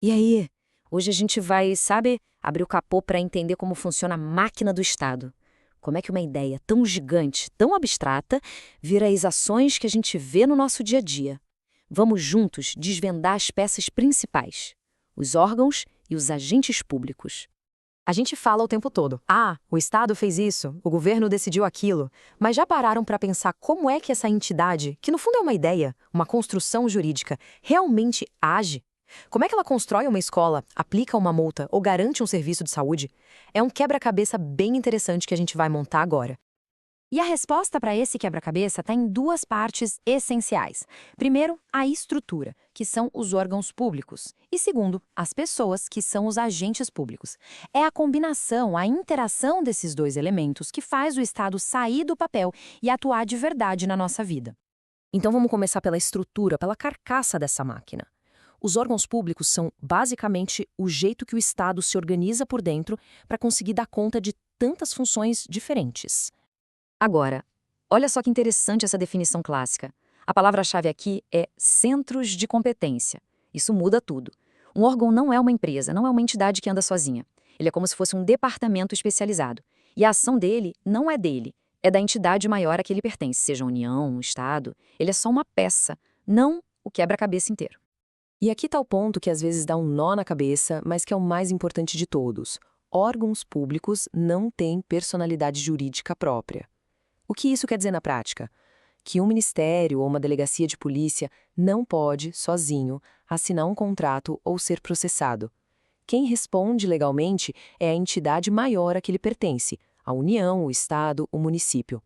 E aí? Hoje a gente vai, sabe, abrir o capô para entender como funciona a máquina do Estado. Como é que uma ideia tão gigante, tão abstrata, vira as ações que a gente vê no nosso dia a dia. Vamos juntos desvendar as peças principais, os órgãos e os agentes públicos. A gente fala o tempo todo: ah, o Estado fez isso, o governo decidiu aquilo. Mas já pararam para pensar como é que essa entidade, que no fundo é uma ideia, uma construção jurídica, realmente age? Como é que ela constrói uma escola, aplica uma multa ou garante um serviço de saúde? É um quebra-cabeça bem interessante que a gente vai montar agora. E a resposta para esse quebra-cabeça está em duas partes essenciais. Primeiro, a estrutura, que são os órgãos públicos. E segundo, as pessoas, que são os agentes públicos. É a combinação, a interação desses dois elementos que faz o Estado sair do papel e atuar de verdade na nossa vida. Então vamos começar pela estrutura, pela carcaça dessa máquina. Os órgãos públicos são, basicamente, o jeito que o Estado se organiza por dentro para conseguir dar conta de tantas funções diferentes. Agora, olha só que interessante essa definição clássica. A palavra-chave aqui é centros de competência. Isso muda tudo. Um órgão não é uma empresa, não é uma entidade que anda sozinha. Ele é como se fosse um departamento especializado. E a ação dele não é dele, é da entidade maior a que ele pertence, seja a União, um Estado. Ele é só uma peça, não o quebra-cabeça inteiro. E aqui está o ponto que às vezes dá um nó na cabeça, mas que é o mais importante de todos. Órgãos públicos não têm personalidade jurídica própria. O que isso quer dizer na prática? Que um ministério ou uma delegacia de polícia não pode, sozinho, assinar um contrato ou ser processado. Quem responde legalmente é a entidade maior a que lhe pertence, a União, o Estado, o município.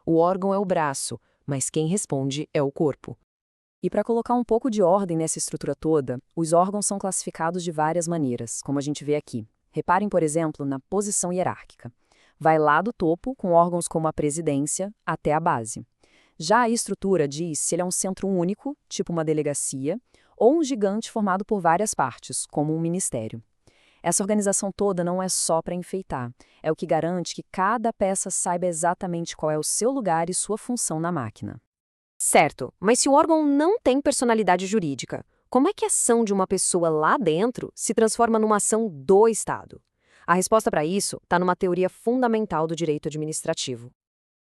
O órgão é o braço, mas quem responde é o corpo. E para colocar um pouco de ordem nessa estrutura toda, os órgãos são classificados de várias maneiras, como a gente vê aqui. Reparem, por exemplo, na posição hierárquica. Vai lá do topo, com órgãos como a presidência, até a base. Já a estrutura diz se ele é um centro único, tipo uma delegacia, ou um gigante formado por várias partes, como um ministério. Essa organização toda não é só para enfeitar, é o que garante que cada peça saiba exatamente qual é o seu lugar e sua função na máquina. Certo, mas se o órgão não tem personalidade jurídica, como é que a ação de uma pessoa lá dentro se transforma numa ação do Estado? A resposta para isso está numa teoria fundamental do direito administrativo.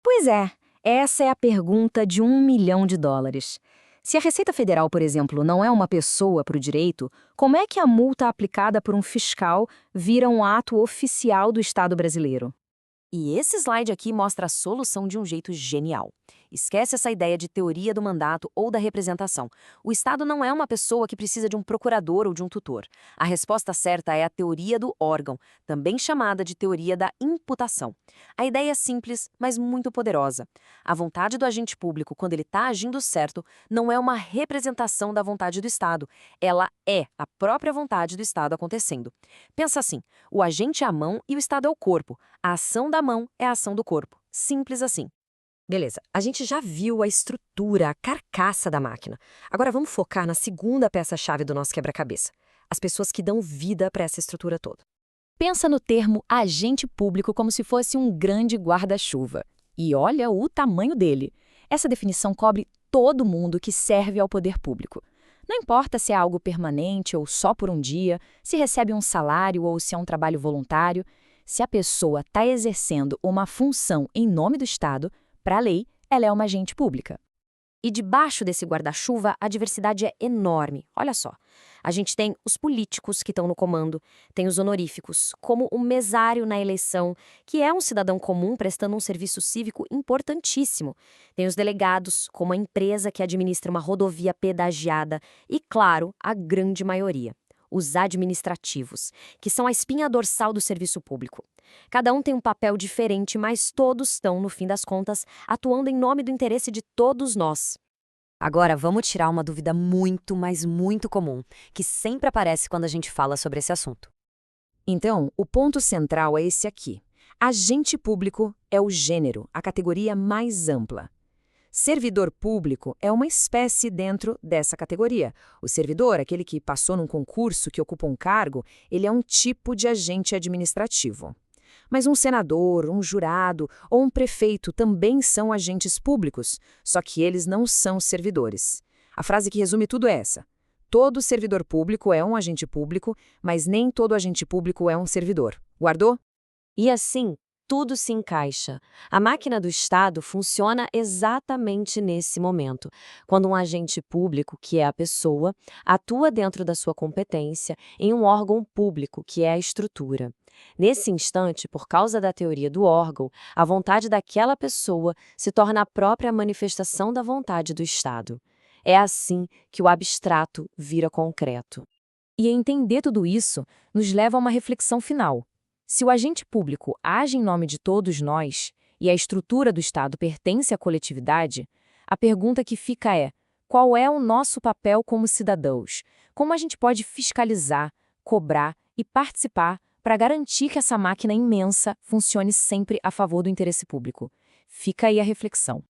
Pois é, essa é a pergunta de US$ 1.000.000. Se a Receita Federal, por exemplo, não é uma pessoa para o direito, como é que a multa aplicada por um fiscal vira um ato oficial do Estado brasileiro? E esse slide aqui mostra a solução de um jeito genial. Esquece essa ideia de teoria do mandato ou da representação. O Estado não é uma pessoa que precisa de um procurador ou de um tutor. A resposta certa é a teoria do órgão, também chamada de teoria da imputação. A ideia é simples, mas muito poderosa. A vontade do agente público, quando ele está agindo certo, não é uma representação da vontade do Estado. Ela é a própria vontade do Estado acontecendo. Pensa assim, o agente é a mão e o Estado é o corpo. A ação da mão é a ação do corpo. Simples assim. Beleza, a gente já viu a estrutura, a carcaça da máquina. Agora vamos focar na segunda peça-chave do nosso quebra-cabeça. As pessoas que dão vida para essa estrutura toda. Pensa no termo agente público como se fosse um grande guarda-chuva. E olha o tamanho dele. Essa definição cobre todo mundo que serve ao poder público. Não importa se é algo permanente ou só por um dia, se recebe um salário ou se é um trabalho voluntário, se a pessoa está exercendo uma função em nome do Estado, para a lei, ela é uma agente pública. E debaixo desse guarda-chuva, a diversidade é enorme. Olha só, a gente tem os políticos que estão no comando, tem os honoríficos, como o mesário na eleição, que é um cidadão comum prestando um serviço cívico importantíssimo. Tem os delegados, como a empresa que administra uma rodovia pedagiada. E, claro, a grande maioria, os administrativos, que são a espinha dorsal do serviço público. Cada um tem um papel diferente, mas todos estão, no fim das contas, atuando em nome do interesse de todos nós. Agora vamos tirar uma dúvida muito, mas muito comum, que sempre aparece quando a gente fala sobre esse assunto. Então, o ponto central é esse aqui. Agente público é o gênero, a categoria mais ampla. Servidor público é uma espécie dentro dessa categoria. O servidor, aquele que passou num concurso, que ocupa um cargo, ele é um tipo de agente administrativo. Mas um senador, um jurado ou um prefeito também são agentes públicos, só que eles não são servidores. A frase que resume tudo é essa: Todo servidor público é um agente público, mas nem todo agente público é um servidor. Guardou? E assim, tudo se encaixa. A máquina do Estado funciona exatamente nesse momento, quando um agente público, que é a pessoa, atua dentro da sua competência em um órgão público, que é a estrutura. Nesse instante, por causa da teoria do órgão, a vontade daquela pessoa se torna a própria manifestação da vontade do Estado. É assim que o abstrato vira concreto. E entender tudo isso nos leva a uma reflexão final. Se o agente público age em nome de todos nós e a estrutura do Estado pertence à coletividade, a pergunta que fica é: qual é o nosso papel como cidadãos? Como a gente pode fiscalizar, cobrar e participar para garantir que essa máquina imensa funcione sempre a favor do interesse público? Fica aí a reflexão.